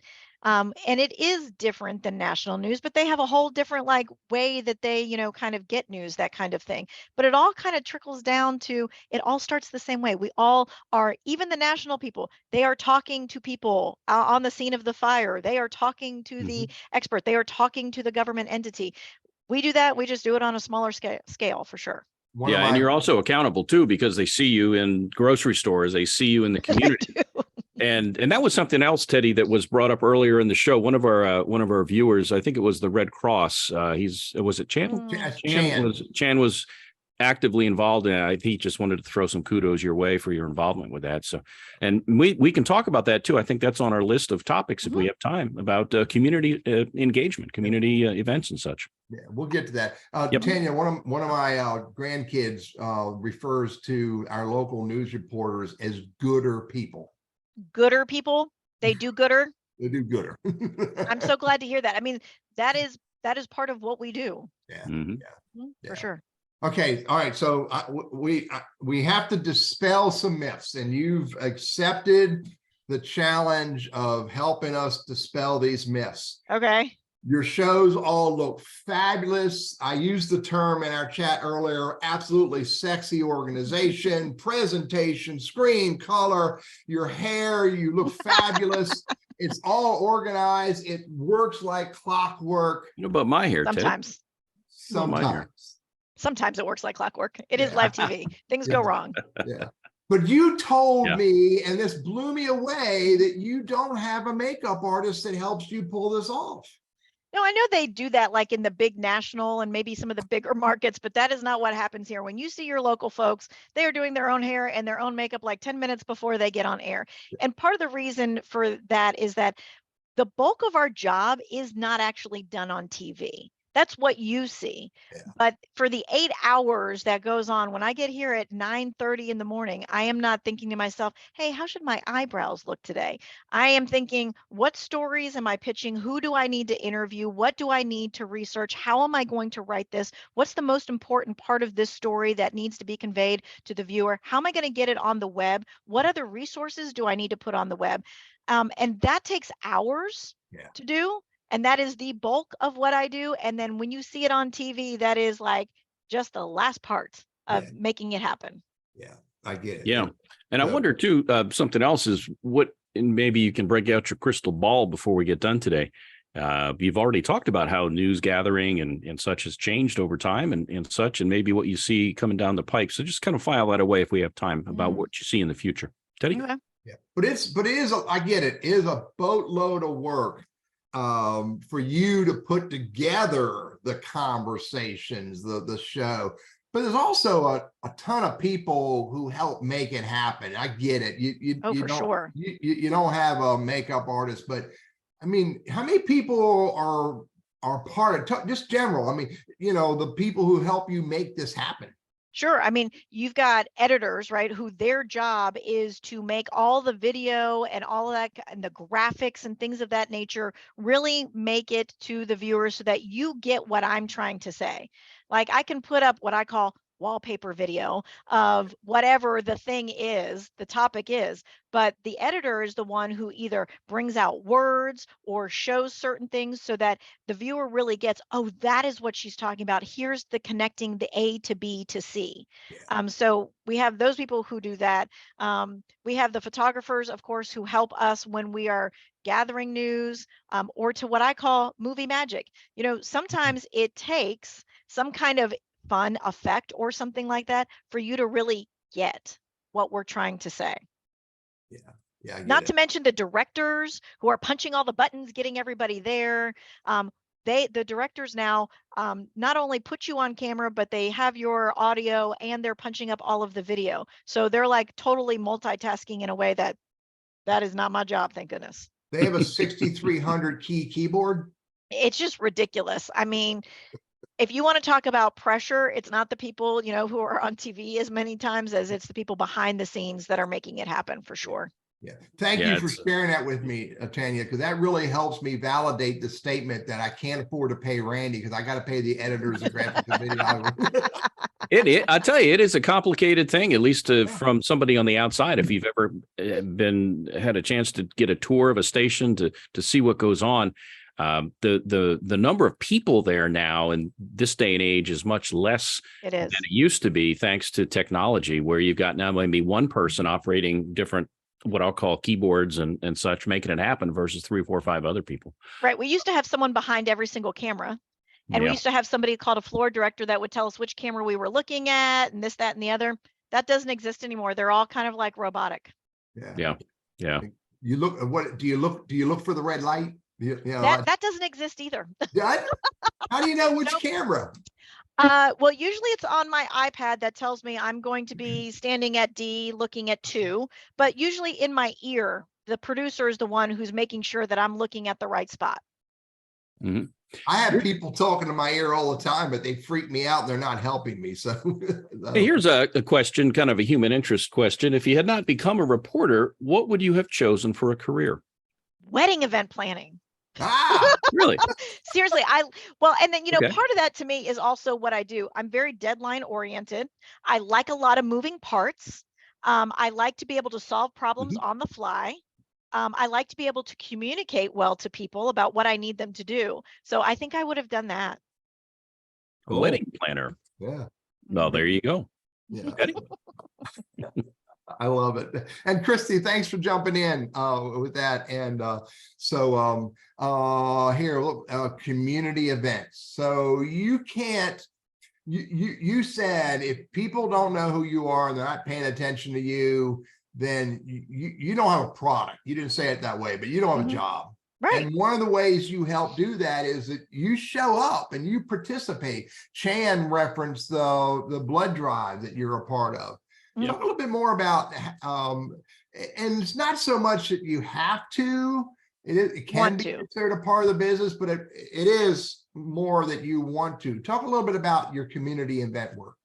And it is different than national news, but they have a whole different way that they, kind of get news, that kind of thing. But it all kind of trickles down to, it all starts the same way. We all are, even the national people, they are talking to people on the scene of the fire. They are talking to the expert. They are talking to the government entity. We do that. We just do it on a smaller scale for sure. And you're also accountable too, because they see you in grocery stores. They see you in the community. And that was something else, Teddy, that was brought up earlier in the show. One of our viewers, I think it was the Red Cross. Was it Chan? Chan was actively involved in it. He just wanted to throw some kudos your way for your involvement with that. So, and we can talk about that too. I think that's on our list of topics if we have time, about community engagement, community events and such. Yeah, we'll get to that. Tanya, one of my grandkids refers to our local news reporters as gooder people. Gooder people? They do gooder? They do gooder. I'm so glad to hear that. I mean, that is part of what we do. For sure. Okay. All right. So we have to dispel some myths, and you've accepted the challenge of helping us dispel these myths. Okay. Your shows all look fabulous. I used the term in our chat earlier, absolutely sexy organization, presentation, screen, color, your hair, you look fabulous. It's all organized. It works like clockwork. But my hair, sometimes. Sometimes. Sometimes it works like clockwork. It is Yeah. live TV. Things go wrong. Yeah. But you told Yeah. me, and this blew me away, that you don't have a makeup artist that helps you pull this off. No, I know they do that like in the big national and maybe some of the bigger markets, but that is not what happens here. When you see your local folks, they are doing their own hair and their own makeup like 10 minutes before they get on air. And part of the reason for that is that the bulk of our job is not actually done on TV. That's what you see. Yeah. But for the 8 hours that goes on, when I get here at 9:30 in the morning, I am not thinking to myself, hey, how should my eyebrows look today? I am thinking, what stories am I pitching? Who do I need to interview? What do I need to research? How am I going to write this? What's the most important part of this story that needs to be conveyed to the viewer? How am I going to get it on the web? What other resources do I need to put on the web? And that takes hours to do. And that is the bulk of what I do. And then when you see it on TV, that is like just the last part of making it happen. Yeah, I get it. Yeah. And I wonder too, something else is what, and maybe you can break out your crystal ball before we get done today. You've already talked about how news gathering and such has changed over time and such, and maybe what you see coming down the pike. So just kind of file that away if we have time about what you see in the future. Teddy? Okay. Yeah, but it is, I get it, is a boatload of work for you to put together the conversations, the show. But there's also a ton of people who help make it happen. I get it. You for don't, sure. You don't have a makeup artist, but I mean, how many people are part of just general? I mean, the people who help you make this happen. Sure. I mean, you've got editors, right, who their job is to make all the video and all of that and the graphics and things of that nature really make it to the viewer so that you get what I'm trying to say. Like I can put up what I call wallpaper video of whatever the thing is, the topic is, but the editor is the one who either brings out words or shows certain things so that the viewer really gets, oh, that is what she's talking about. Here's the connecting the A to B to C. So we have those people who do that. We have the photographers, of course, who help us when we are gathering news or to what I call movie magic. Sometimes it takes some kind of fun effect or something like that for you to really get what we're trying to say. Yeah. Not to mention the directors who are punching all the buttons, getting everybody there. The directors now not only put you on camera, but they have your audio and they're punching up all of the video. So they're like totally multitasking in a way that is not my job, thank goodness. They have a 6,300 key keyboard. It's just ridiculous. I mean, if you want to talk about pressure, it's not the people, who are on TV as many times as it's the people behind the scenes that are making it happen for sure. Yeah. Thank you for sharing that with me, Tanya, because that really helps me validate the statement that I can't afford to pay Randy because I got to pay the editors and graphics and video. I tell you, it is a complicated thing, at least from somebody on the outside. If you've ever had a chance to get a tour of a station to see what goes on, the number of people there now in this day and age is much less than it used to be, thanks to technology, where you've got now maybe one person operating different, what I'll call keyboards and such, making it happen versus 3, 4, 5 other people. Right. We used to have someone behind every single camera. And we used to have somebody called a floor director that would tell us which camera we were looking at and this, that, and the other. That doesn't exist anymore. They're all kind of like robotic. Yeah. You look, what do you look for the red light? That doesn't exist either. How do you know which camera? Well, usually it's on my iPad that tells me I'm going to be standing at D looking at 2, but usually in my ear, the producer is the one who's making sure that I'm looking at the right spot. Mm-hmm. I have people talking to my ear all the time, but they freak me out. They're not helping me. So hey, here's a question, kind of a human interest question. If you had not become a reporter, what would you have chosen for a career? Wedding event planning. Really? Seriously, and then, part of that to me is also what I do. I'm very deadline oriented. I like a lot of moving parts. I like to be able to solve problems on the fly. I like to be able to communicate well to people about what I need them to do. So I think I would have done that. A wedding planner. Yeah. Well, there you go. Yeah. I love it. And Christy, thanks for jumping in with that. And here, look, community events. So you can't, you said if people don't know who you are and they're not paying attention to you, then you don't have a product. You didn't say it that way, but you don't have a job. Right. And one of the ways you help do that is that you show up and you participate. Chan referenced the blood drive that you're a part of. Talk a little bit more about, and it's not so much that you have to, it can be considered a part of the business, but it is more that you want to. Talk a little bit about your community event work.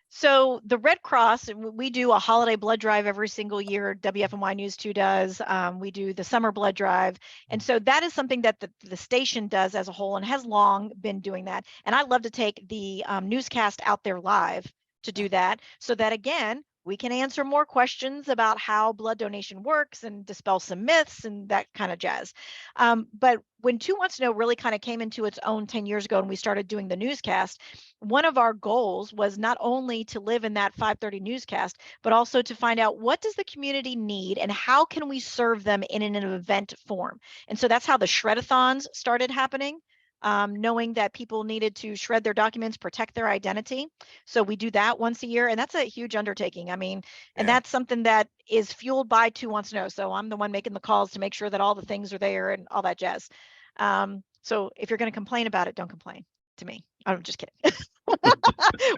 So the Red Cross, we do a holiday blood drive every single year. WFMY News 2 does. We do the summer blood drive. And so that is something that the station does as a whole and has long been doing that. And I love to take the newscast out there live to do that so that, again, we can answer more questions about how blood donation works and dispel some myths and that kind of jazz. But when 2 Wants to Know really kind of came into its own 10 years ago and we started doing the newscast, one of our goals was not only to live in that 5:30 newscast, but also to find out what does the community need and how can we serve them in an event form. And so that's how the shred-a-thons started happening. Knowing that people needed to shred their documents, protect their identity. So we do that once a year, and that's a huge undertaking. I mean, and that's something that is fueled by 2 Wants to Know. So I'm the one making the calls to make sure that all the things are there and all that jazz. So if you're going to complain about it, don't complain to me. I'm just kidding.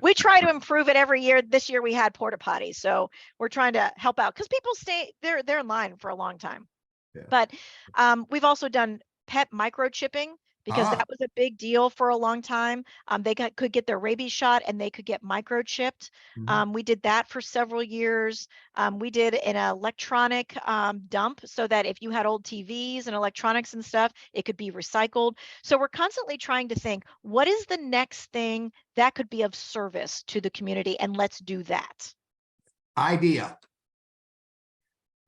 We try to improve it every year. This year we had porta potties, so we're trying to help out because people they're in line for a long time. But we've also done pet microchipping, because that was a big deal for a long time. They could get their rabies shot and they could get microchipped. We did that for several years. We did an electronic dump so that if you had old TVs and electronics and stuff, it could be recycled. So we're constantly trying to think, what is the next thing that could be of service to the community? And let's do that. Idea.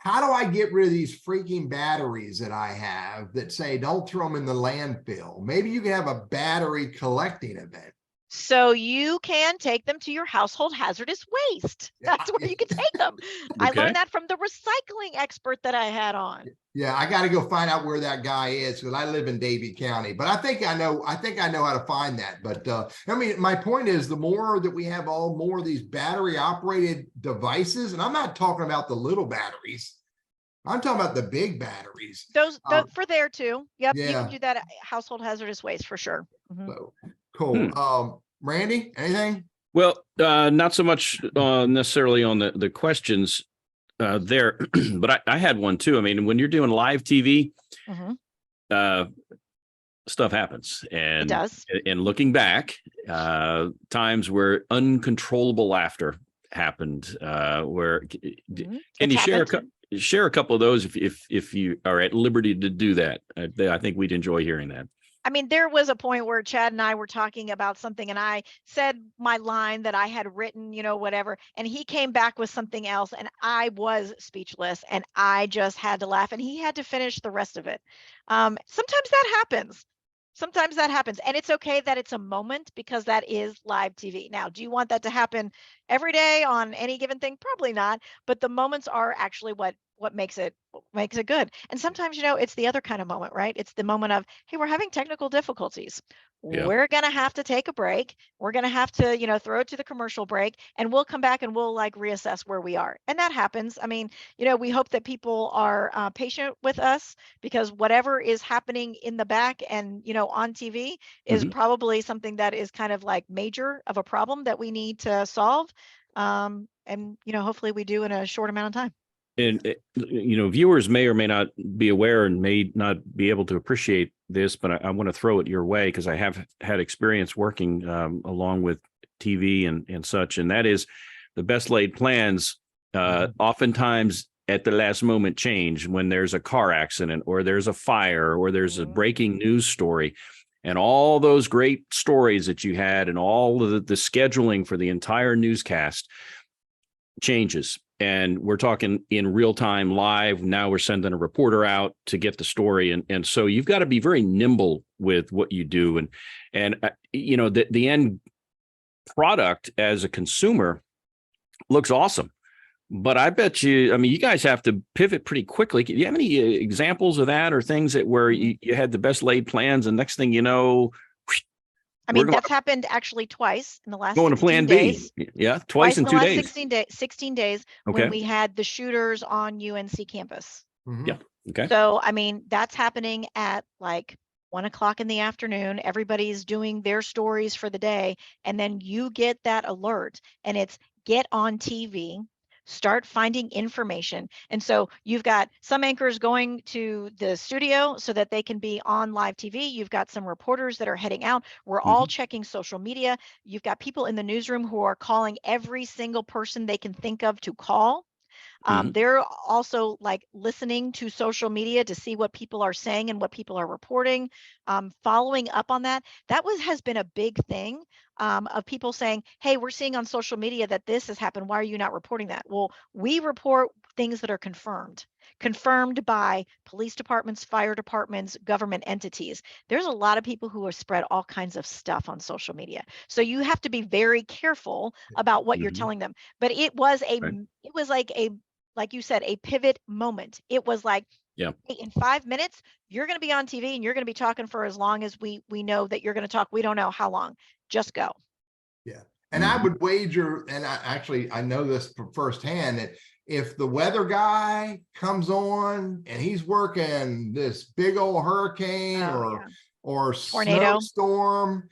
How do I get rid of these freaking batteries that I have that say, don't throw them in the landfill? Maybe you can have a battery collecting event. So you can take them to your household hazardous waste. That's where you can take them. I learned that from the recycling expert that I had on. Yeah, I got to go find out where that guy is because I live in Davie County. But I think I know how to find that. But I mean, my point is, the more that we have more of these battery operated devices, and I'm not talking about the little batteries. I'm talking about the big batteries. Those for there too. Yep, you can do that at household hazardous waste for sure. So cool. Randy, anything? Well, not so much necessarily on the questions there, but I had one too. I mean, when you're doing live TV, stuff happens, and it does. And looking back, times where uncontrollable laughter happened, where can you share a couple of those if you are at liberty to do that? I think we'd enjoy hearing that. I mean, there was a point where Chad and I were talking about something and I said my line that I had written, whatever, and he came back with something else and I was speechless and I just had to laugh and he had to finish the rest of it. Sometimes that happens. And it's okay that it's a moment because that is live TV. Now, do you want that to happen every day on any given thing? Probably not, but the moments are actually what makes it good. And sometimes, it's the other kind of moment, right? It's the moment of, hey, we're having technical difficulties. Yeah. We're going to have to take a break. We're going to have to, throw it to the commercial break and we'll come back and we'll reassess where we are. And that happens. I mean, we hope that people are patient with us because whatever is happening in the back and, on TV is probably something that is kind of major of a problem that we need to solve. And, hopefully we do in a short amount of time. And, viewers may or may not be aware and may not be able to appreciate this, but I want to throw it your way because I have had experience working along with TV and such. And that is the best laid plans oftentimes at the last moment change when there's a car accident or there's a fire or there's a breaking news story. And all those great stories that you had and all of the scheduling for the entire newscast changes. And we're talking in real time live. Now we're sending a reporter out to get the story. And so you've got to be very nimble with what you do. And the end product as a consumer looks awesome. But I bet you, I mean, you guys have to pivot pretty quickly. Do you have any examples of that, or things that where you had the best laid plans and next thing you know, I mean, that's happened actually twice in the last going to 16 plan days. B? Yeah, twice in in the 2 last days. 16 days Okay. when we had the shooters on UNC campus. Yeah. Okay. So, I mean, that's happening at like 1 o'clock in the afternoon. Everybody's doing their stories for the day. And then you get that alert and it's get on TV, start finding information. And so you've got some anchors going to the studio so that they can be on live TV. You've got some reporters that are heading out. We're all checking social media. You've got people in the newsroom who are calling every single person they can think of to call. They're also like listening to social media to see what people are saying and what people are reporting, following up on that. That has been a big thing, of people saying, hey, we're seeing on social media that this has happened. Why are you not reporting that? Well, we report things that are confirmed by police departments, fire departments, government entities. There's a lot of people who have spread all kinds of stuff on social media. So you have to be very careful about what you're telling them. But it was like you said, a pivot moment. It was like, yeah, hey, in 5 minutes, you're going to be on TV and you're going to be talking for as long as we know that you're going to talk. We don't know how long. Just go. Yeah. And I would wager, and I know this from firsthand, that if the weather guy comes on and he's working this big old hurricane or tornado snowstorm,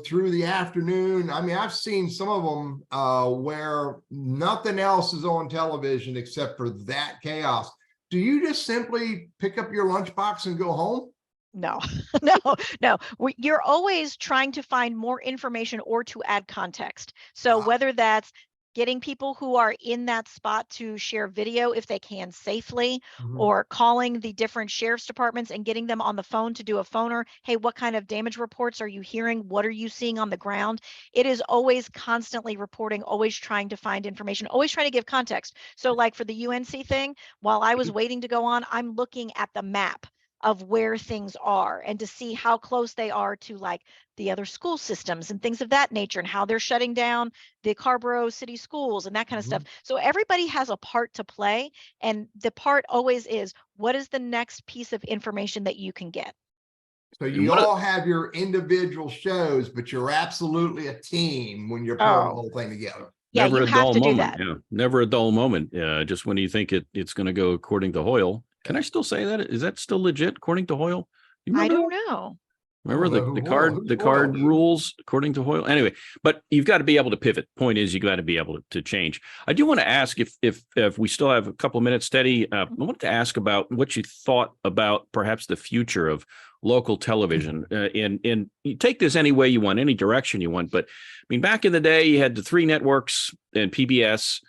through the afternoon. I mean, I've seen some of them where nothing else is on television except for that chaos. Do you just simply pick up your lunchbox and go home? No, no. You're always trying to find more information or to add context. So whether that's getting people who are in that spot to share video if they can safely, or calling the different sheriff's departments and getting them on the phone to do a phoner. Hey, what kind of damage reports are you hearing? What are you seeing on the ground? It is always constantly reporting, always trying to find information, always trying to give context. So like for the UNC thing, while I was waiting to go on, I'm looking at the map of where things are and to see how close they are to like the other school systems and things of that nature, and how they're shutting down the Carborough city schools and that kind of stuff. So everybody has a part to play, and the part always is, what is the next piece of information that you can get? So you all have your individual shows, but you're absolutely a team when you're putting the whole thing together. Yeah, never you a have dull to moment. do that. Yeah, never a dull moment. Just when you think it's going to go according to Hoyle. Can I still say that? Is that still legit according to Hoyle? I don't know. Remember the card rules according to Hoyle? Anyway, but you've got to be able to pivot. Point is, you got to be able to change. I do want to ask if we still have a couple of minutes, Teddy. I wanted to ask about what you thought about perhaps the future of local television. And you take this any way you want, any direction you want. But I mean, back in the day, you had the 3 networks and PBS.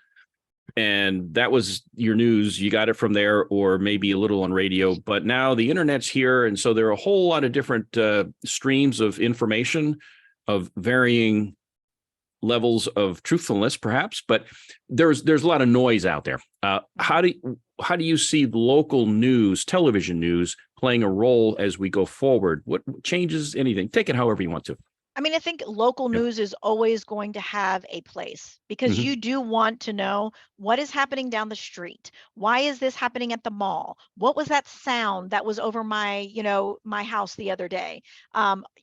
And that was your news. You got it from there, or maybe a little on radio. But now the internet's here. And so there are a whole lot of different streams of information of varying levels of truthfulness, perhaps. But there's a lot of noise out there. How do you see local news, television news, playing a role as we go forward? What changes? Anything? Take it however you want to. I mean, I think local news is always going to have a place, because you do want to know what is happening down the street. Why is this happening at the mall? What was that sound that was over my house the other day?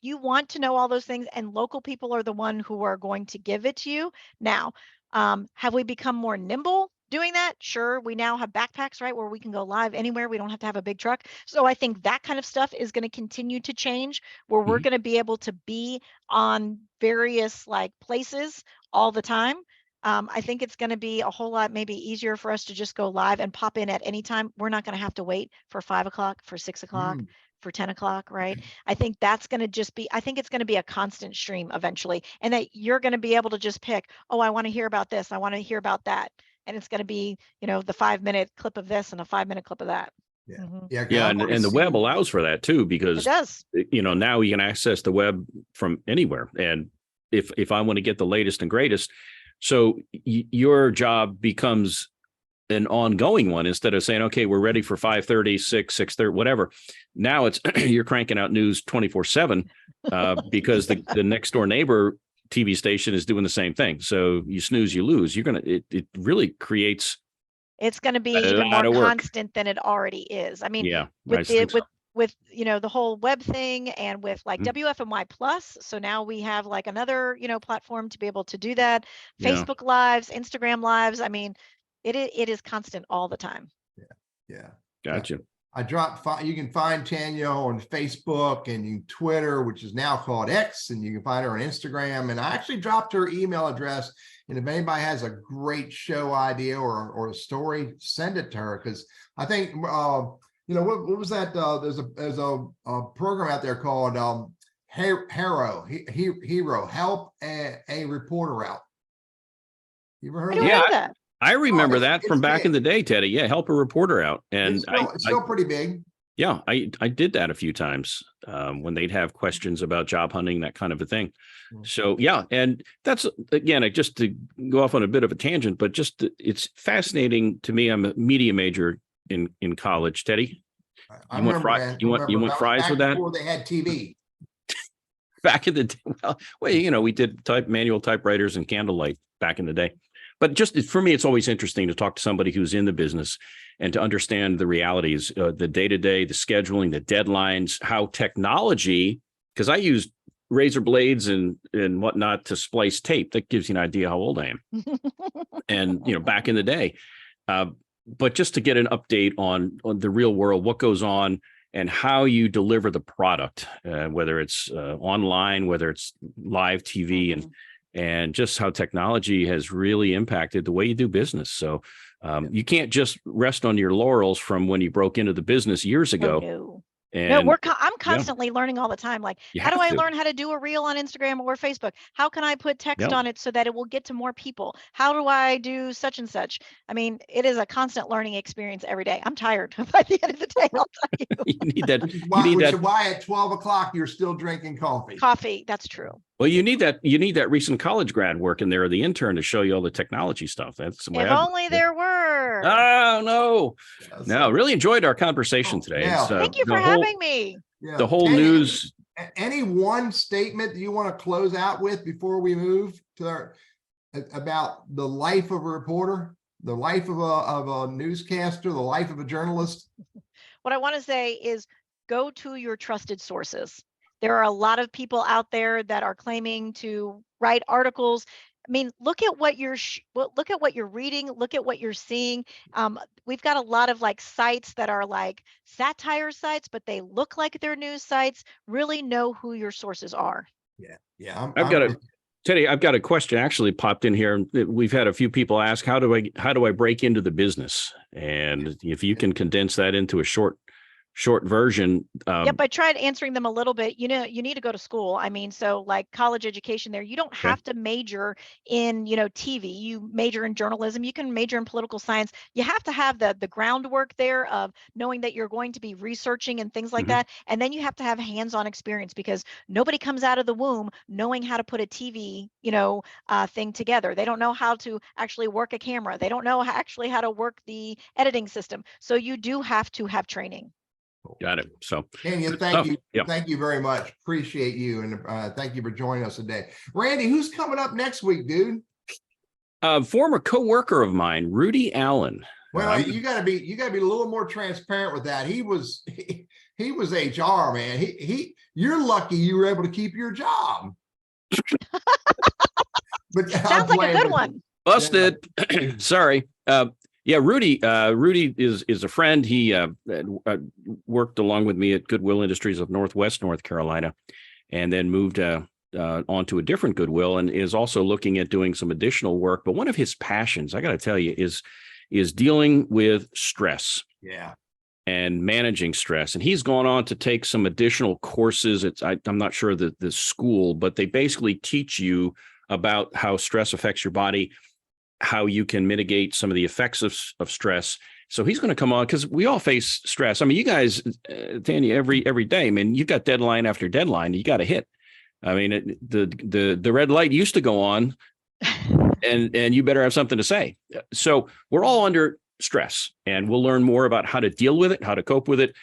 You want to know all those things, and local people are the one who are going to give it to you. Now, have we become more nimble doing that? Sure. We now have backpacks, right, where we can go live anywhere. We don't have to have a big truck. So I think that kind of stuff is going to continue to change, where we're going to be able to be on various like places all the time. I think it's going to be a whole lot maybe easier for us to just go live and pop in at any time. We're not going to have to wait for 5 o'clock, for 6 o'clock, for 10 o'clock, right? I think that's going to just be, I think it's going to be a constant stream eventually, and that you're going to be able to just pick, oh, I want to hear about this, I want to hear about that. And it's going to be, the 5-minute clip of this and a 5-minute clip of that. Yeah. And the web allows for that too, because it does. Now you can access the web from anywhere. And if I want to get the latest and greatest, so your job becomes an ongoing one, instead of saying, okay, we're ready for 5:30, 6:30, whatever. Now it's you're cranking out news 24/7 because the next door neighbor TV station is doing the same thing. So you snooze, you lose. It really creates. It's going to be a even lot more of work. constant than it already is. I mean, Yeah, with I think so. with the whole web thing and with like Mhm. WFMY Plus. So now we have like another, platform to be able to do that. Yeah. Facebook Lives, Instagram Lives. I mean, it is constant all the time. Yeah. Gotcha. You can find Tanya on Facebook and Twitter, which is now called X, and you can find her on Instagram. And I actually dropped her email address. And if anybody has a great show idea or a story, send it to her. Because I think, what was that? There's a program out there called Hero, Help a Reporter Out. You ever heard of I don't Yeah. know that. I remember it's- that it's from back in big. the day, Teddy. Yeah, help a reporter out. And It's still pretty big. yeah, I did that a few times when they'd have questions about job hunting, that kind of a thing. So yeah, and that's again, just to go off on a bit of a tangent, but it's fascinating to me. I'm a media major in college, Teddy. I You want remember, man. you want That was fries back with that? before they had TV. Back in the day, we did manual typewriters and candlelight back in the day. But just for me, it's always interesting to talk to somebody who's in the business and to understand the realities, the day-to-day, the scheduling, the deadlines, how technology, because I used razor blades and whatnot to splice tape. That gives you an idea how old I am. And, back in the day. But just to get an update on the real world, what goes on and how you deliver the product, whether it's online, whether it's live TV, and just how technology has really impacted the way you do business. So you can't just rest on your laurels from when you broke into the business years ago. No. And No, I'm constantly learning all the time. Like, You how do have I to. learn how to do a reel on Instagram or Facebook? How can I put text Yeah. on it so that it will get to more people? How do I do such and such? I mean, it is a constant learning experience every day. I'm tired by the end of the day. I'll tell you. you need that. Which is You need why at 12 o'clock you're still drinking coffee. Coffee, that's true. Well, you need that recent college grad work in there, or the intern, to show you all the technology stuff. That's the way If only there were. Oh no. Yeah, No, really enjoyed our conversation today. Yeah. It's, Thank you the for whole- having me. Yeah. The whole Tanya, news. Any one statement that you want to close out with before we move to about the life of a reporter, the life of a newscaster, the life of a journalist? What I want to say is go to your trusted sources. There are a lot of people out there that are claiming to write articles. I mean, look at what you're reading, look at what you're seeing. We've got a lot of like sites that are like satire sites, but they look like they're news sites. Really know who your sources are. Yeah. Teddy, I've got a question actually popped in here. We've had a few people ask, how do I break into the business? And if you can condense that into a short version. Yep, I tried answering them a little bit. You need to go to school. I mean, so like college education there, you don't have to major in, TV. You major in journalism. You can major in political science. You have to have the groundwork there of knowing that you're going to be researching and things like that. And then you have to have hands-on experience, because nobody comes out of the womb knowing how to put a TV, thing together. They don't know how to actually work a camera. They don't know how to work the editing system. So you do have to have training. Got it. So Tanya, thank you. Yeah. Thank you very much. Appreciate you. And thank you for joining us today. Randy, who's coming up next week, dude? Former co-worker of mine, Rudy Allen. Well, you gotta be a little more transparent with that. He was HR, man. You're lucky you were able to keep your job. But Sounds like a good one. Busted. Sorry. Yeah, Rudy is a friend. He worked along with me at Goodwill Industries of Northwest North Carolina, and then moved on to a different Goodwill, and is also looking at doing some additional work. But one of his passions, I got to tell you, is dealing with stress. Yeah. And managing stress. And he's gone on to take some additional courses. I'm not sure the school, but they basically teach you about how stress affects your body, how you can mitigate some of the effects of stress. So he's going to come on, because we all face stress. I mean, you guys, Tanya, every day, I mean, you've got deadline after deadline, you got to hit. I mean, the red light used to go on, and you better have something to say. So we're all under stress, and we'll learn more about how to deal with it, how to cope with it,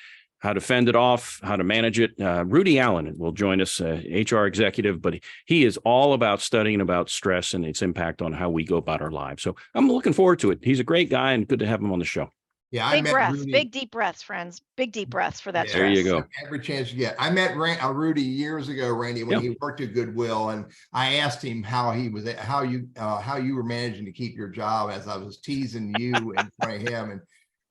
how to fend it off, how to manage it. Rudy Allen will join us, HR executive, but he is all about studying about stress and its impact on how we go about our lives. So I'm looking forward to it. He's a great guy and good to have him on the show. Yeah, I Big met breaths, Rudy. big deep breaths, friends. Big deep breaths for that Yeah, There stress. you go. every chance you get. I met Rudy years ago, Randy, when he worked at Goodwill, and I asked him how you were managing to keep your job, as I was teasing you in front of him,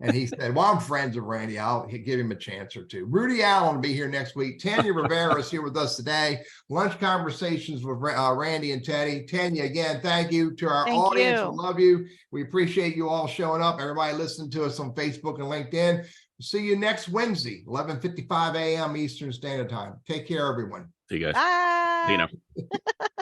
and he said, "Well, I'm friends with Randy. I'll give him a chance or two." Rudy Allen will be here next week. Tanya Rivera is here with us today. Lunch conversations with Randy and Teddy. Tanya, again, thank you to our audience. We love you. We appreciate you all showing up. Everybody listening to us on Facebook and LinkedIn. See you next Wednesday, 11:55 a.m. Eastern Standard Time. Take care, everyone. See you guys. Bye. See you now.